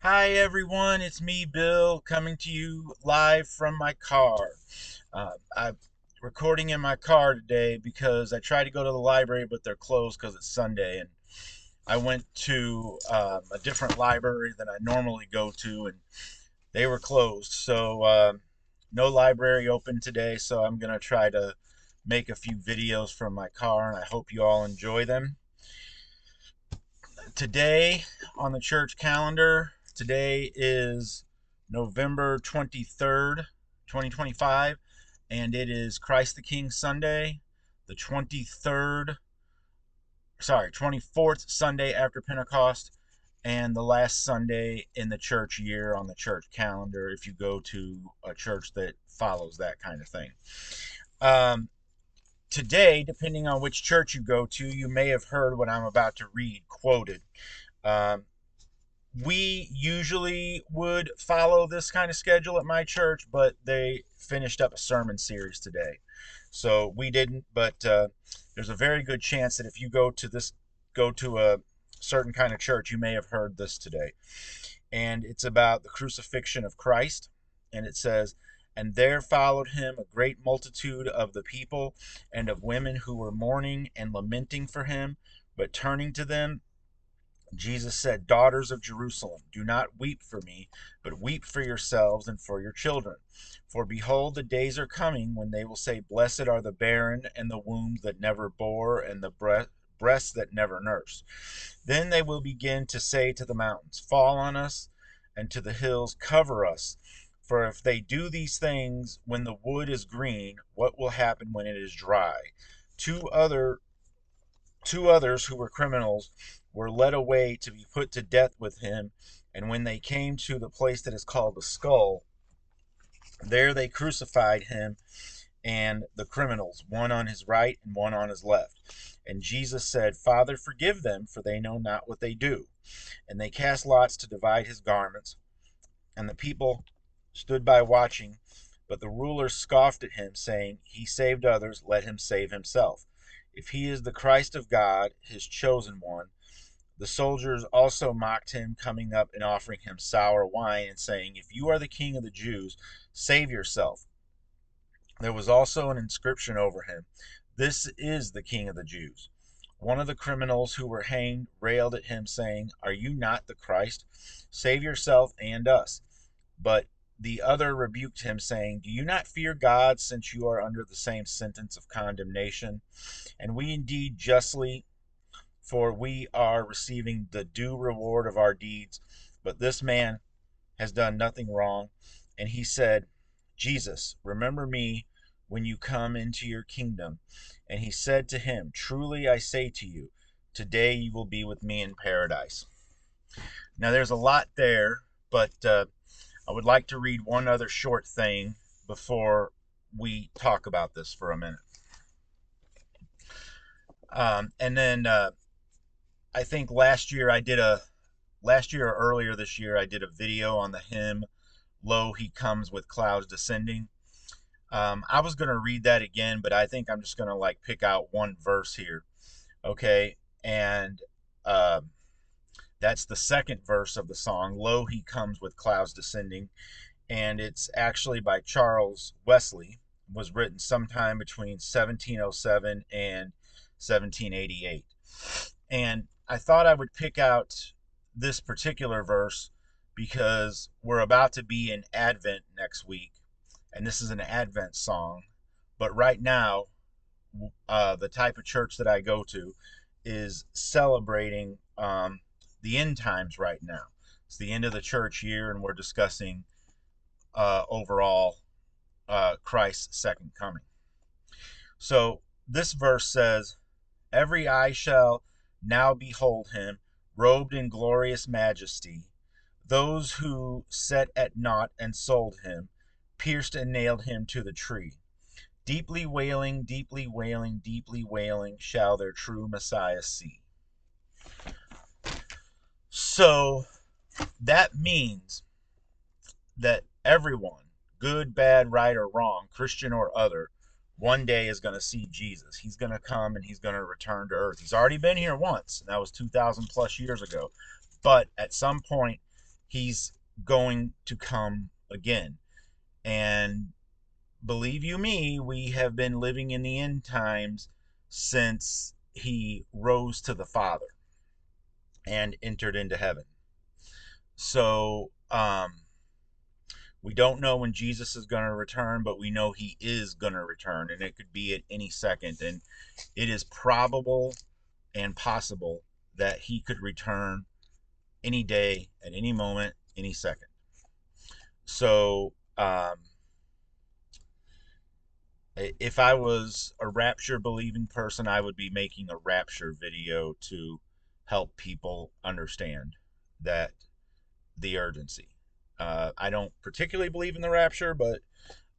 Hi everyone, it's me, Bill, coming to you live from my car. I'm recording in my car today because I tried to go to the library, but they're closed because it's Sunday, and I went to a different library than I normally go to, and they were closed. So no library open today, so I'm gonna try to make a few videos from my car, and I hope you all enjoy them. Today on the church calendar, today is November 23rd, 2025, and it is Christ the King Sunday, the 24th Sunday after Pentecost, and the last Sunday in the church year on the church calendar if you go to a church that follows that kind of thing. Um, Today, depending on which church you go to, you may have heard what I'm about to read quoted. Um, we usually would follow this kind of schedule at my church, but they finished up a sermon series today, so we didn't. But there's a very good chance that if you go to a certain kind of church, you may have heard this today. And it's about the crucifixion of Christ. And it says, "And there followed him a great multitude of the people and of women who were mourning and lamenting for him. But turning to them, Jesus said, Daughters of Jerusalem, do not weep for me, but weep for yourselves and for your children. For behold, the days are coming when they will say, Blessed are the barren and the wombs that never bore and the breasts that never nursed. Then they will begin to say to the mountains, Fall on us, and to the hills, Cover us. For if they do these things when the wood is green, what will happen when it is dry? Two other Two others who were criminals were led away to be put to death with him, and when they came to the place that is called the skull, there they crucified him and the criminals, one on his right and one on his left. And Jesus said, Father, forgive them, for they know not what they do. And they cast lots to divide his garments, and the people stood by watching. But the rulers scoffed at him, saying, He saved others, let him save himself. If he is the Christ of God, his chosen one. The soldiers also mocked him, coming up and offering him sour wine, and saying, If you are the king of the Jews, save yourself. There was also an inscription over him, This is the king of the Jews. One of the criminals who were hanged railed at him, saying, Are you not the Christ? Save yourself and us. But the other rebuked him, saying, Do you not fear God, since you are under the same sentence of condemnation? And we indeed justly, for we are receiving the due reward of our deeds. But this man has done nothing wrong. And he said, Jesus, remember me when you come into your kingdom. And he said to him, Truly I say to you, today you will be with me in paradise. Now there's a lot there, but I would like to read one other short thing before we talk about this for a minute. And then I think last year or earlier this year, I did a video on the hymn, Lo, He Comes with Clouds Descending. I was going to read that again, but I think I'm just going to like pick out one verse here. Okay. And uh, that's the second verse of the song, Lo, He Comes with Clouds Descending. And it's actually by Charles Wesley. It was written sometime between 1707 and 1788. And I thought I would pick out this particular verse because we're about to be in Advent next week, and this is an Advent song. But right now, the type of church that I go to is celebrating the end times right now. It's the end of the church year, and we're discussing overall Christ's second coming. So this verse says, Every eye shall now behold him, robed in glorious majesty. Those who set at naught and sold him, pierced and nailed him to the tree. Deeply wailing, deeply wailing, deeply wailing, shall their true Messiah see. So that means that everyone, good, bad, right, or wrong, Christian or other, one day is going to see Jesus. He's going to come and he's going to return to earth. He's already been here once, and that was 2,000 plus years ago. But at some point, He's going to come again. And believe you me, we have been living in the end times since he rose to the Father and entered into heaven. So, we don't know when Jesus is going to return, but we know he is going to return, and it could be at any second. And it is probable and possible that he could return any day, at any moment, any second. So, if I was a rapture believing person, I would be making a rapture video to help people understand that the urgency. I don't particularly believe in the rapture, but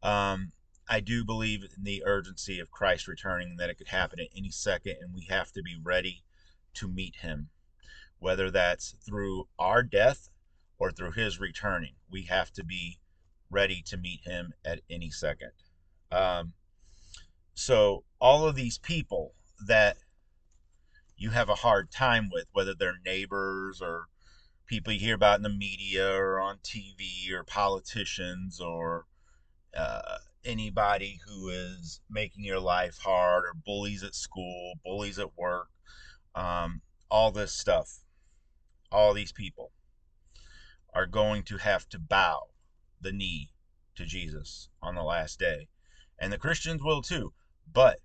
um, I do believe in the urgency of Christ returning, that it could happen at any second, and we have to be ready to meet him, whether that's through our death or through his returning. We have to be ready to meet him at any second. Um, so, all of these people that you have a hard time with, whether they're neighbors or people you hear about in the media or on TV or politicians or anybody who is making your life hard, or bullies at school, bullies at work, um, all this stuff, all these people are going to have to bow the knee to Jesus on the last day. And the Christians will too. But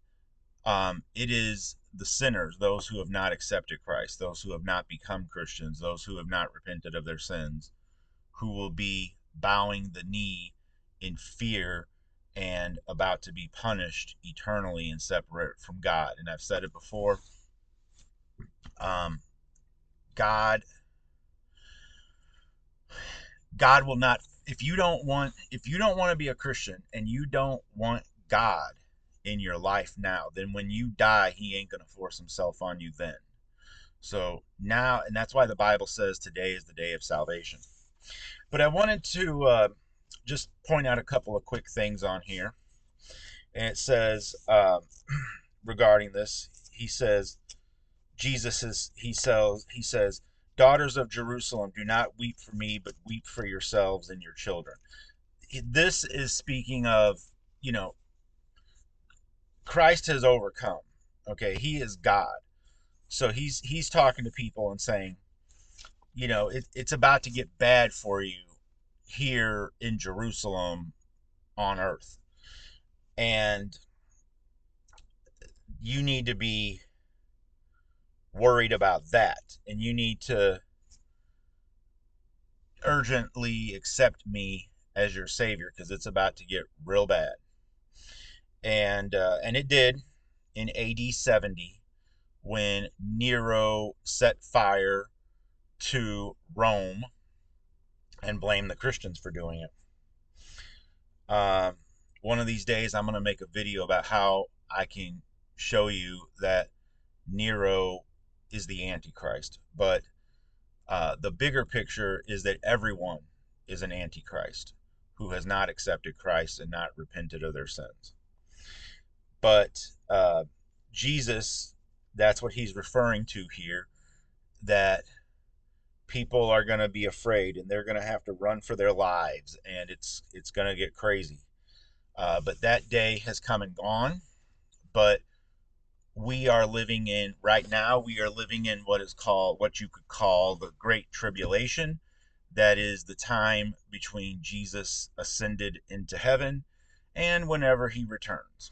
it is the sinners, those who have not accepted Christ, those who have not become Christians, those who have not repented of their sins, who will be bowing the knee in fear and about to be punished eternally and separate from God. And I've said it before. Um, God, God will not. If you don't want to be a Christian and you don't want God in your life now, then when you die, He ain't gonna force Himself on you then. So now, and that's why the Bible says today is the day of salvation. But I wanted to just point out a couple of quick things on here. And it says, regarding this, he says, he says, daughters of Jerusalem, do not weep for me, but weep for yourselves and your children. This is speaking of, you know, Christ has overcome. Okay, he is God. So he's talking to people and saying, it's about to get bad for you here in Jerusalem on earth. And you need to be worried about that. And you need to urgently accept me as your savior, because it's about to get real bad. And it did in AD 70, when Nero set fire to Rome and blamed the Christians for doing it. One of these days, I'm going to make a video about how I can show you that Nero is the Antichrist. But the bigger picture is that everyone is an Antichrist who has not accepted Christ and not repented of their sins. But Jesus, that's what he's referring to here, that people are going to be afraid and they're going to have to run for their lives, and it's going to get crazy. But that day has come and gone. But right now, we are living in what you could call the Great Tribulation. That is the time between Jesus ascended into heaven and whenever he returns.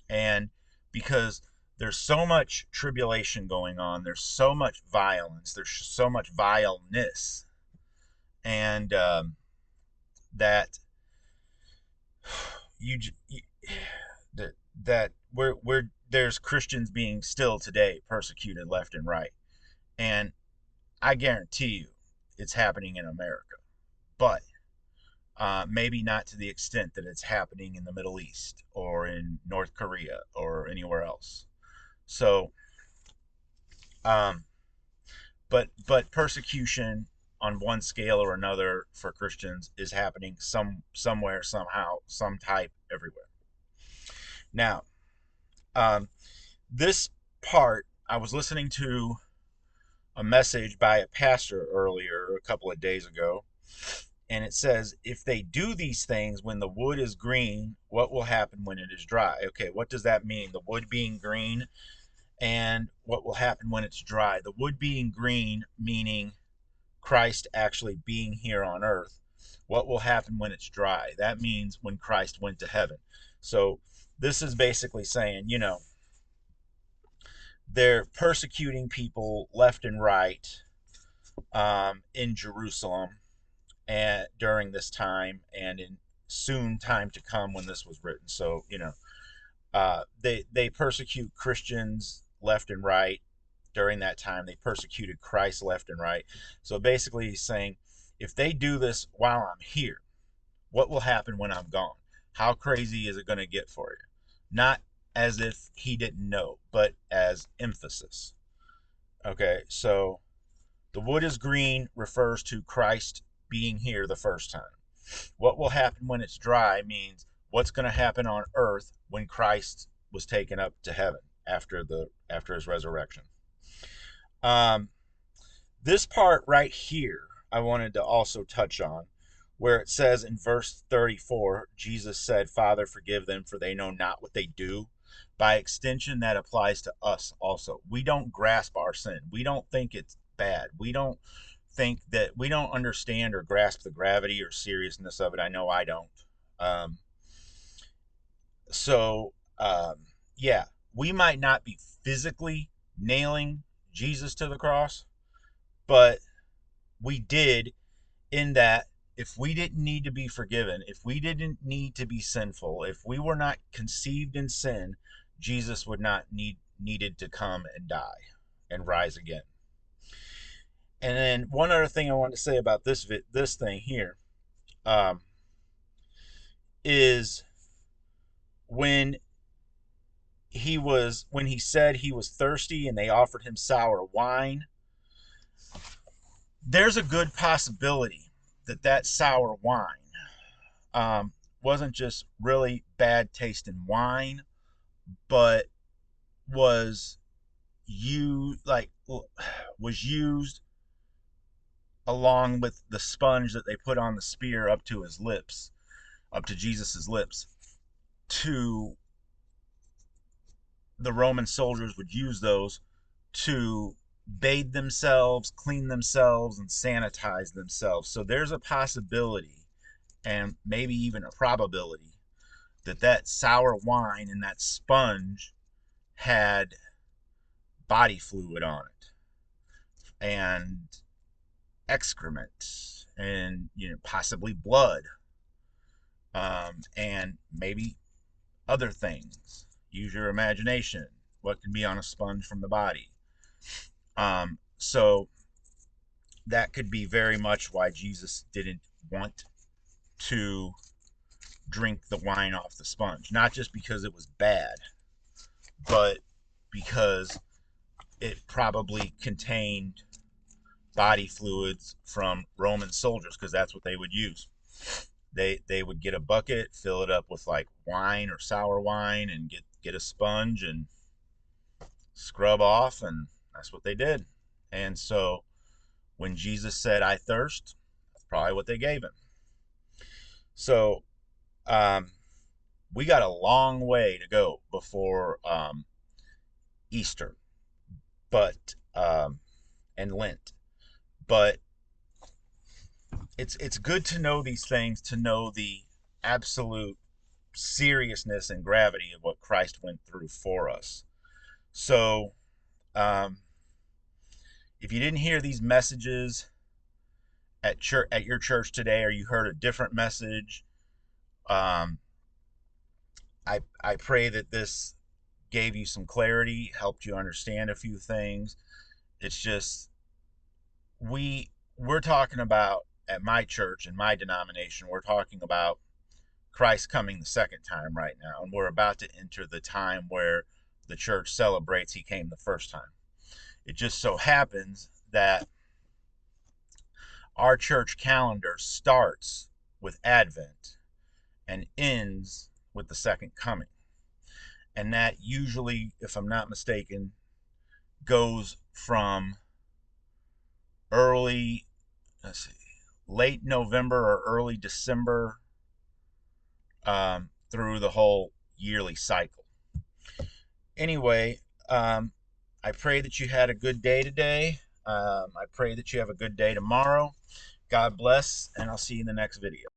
And because there's so much tribulation going on, there's so much violence, there's so much vileness, and that you that we're there's Christians being still today persecuted left and right. And I guarantee you it's happening in America, but maybe not to the extent that it's happening in the Middle East or in North Korea or anywhere else. So, um, but persecution on one scale or another for Christians is happening somewhere, somehow, some type, everywhere. Now, um, this part, I was listening to a message by a pastor earlier, a couple of days ago, And it says, if they do these things when the wood is green, what will happen when it is dry? Okay, what does that mean? The wood being green, and what will happen when it's dry? The wood being green, meaning Christ actually being here on earth. What will happen when it's dry? That means when Christ went to heaven. So this is basically saying, they're persecuting people left and right in Jerusalem and during this time and in soon time to come when this was written. So, they persecute Christians left and right during that time. They persecuted Christ left and right. So basically, he's saying, if they do this while I'm here, what will happen when I'm gone? How crazy is it going to get for you? Not as if he didn't know, but as emphasis. Okay, so the wood is green refers to Christ being here the first time. What will happen when it's dry means what's going to happen on earth when Christ was taken up to heaven after his resurrection. Um, this part right here, I wanted to also touch on, where it says in verse 34, Jesus said, Father, forgive them, for they know not what they do. By extension, that applies to us also. We don't grasp our sin. We don't think it's bad. We don't understand or grasp the gravity or seriousness of it. I know I don't. Um, so, um, yeah, we might not be physically nailing Jesus to the cross, but we did, in that if we didn't need to be forgiven, if we didn't need to be sinful, if we were not conceived in sin, Jesus would not needed to come and die and rise again. And then one other thing I want to say about this thing here, um, is when when he said he was thirsty and they offered him sour wine, there's a good possibility that that sour wine wasn't just really bad tasting wine, but was was used along with the sponge that they put on the spear up to his lips, up to Jesus's lips. To The Roman soldiers would use those to bathe themselves, clean themselves, and sanitize themselves. So there's a possibility, and maybe even a probability, that that sour wine and that sponge had body fluid on it and excrement and possibly blood, and maybe other things. Use your imagination. What can be on a sponge from the body? So that could be very much why Jesus didn't want to drink the wine off the sponge. Not just because it was bad, but because it probably contained body fluids from Roman soldiers, because that's what they would use. They would get a bucket, fill it up with like wine or sour wine, and get a sponge and scrub off, and that's what they did. And so when Jesus said, I thirst, that's probably what they gave him. So um, we got a long way to go before Easter, but and Lent. But it's good to know these things, to know the absolute seriousness and gravity of what Christ went through for us. So, um, if you didn't hear these messages at your church today, or you heard a different message, um, I pray that this gave you some clarity, helped you understand a few things. It's just we're talking about, at my church and my denomination, we're talking about Christ coming the second time right now, and we're about to enter the time where the church celebrates he came the first time. It just so happens that our church calendar starts with Advent and ends with the second coming. And that usually, if I'm not mistaken, goes from early, let's see, late November or early December, through the whole yearly cycle. Anyway, I pray that you had a good day today. I pray that you have a good day tomorrow. God bless, and I'll see you in the next video.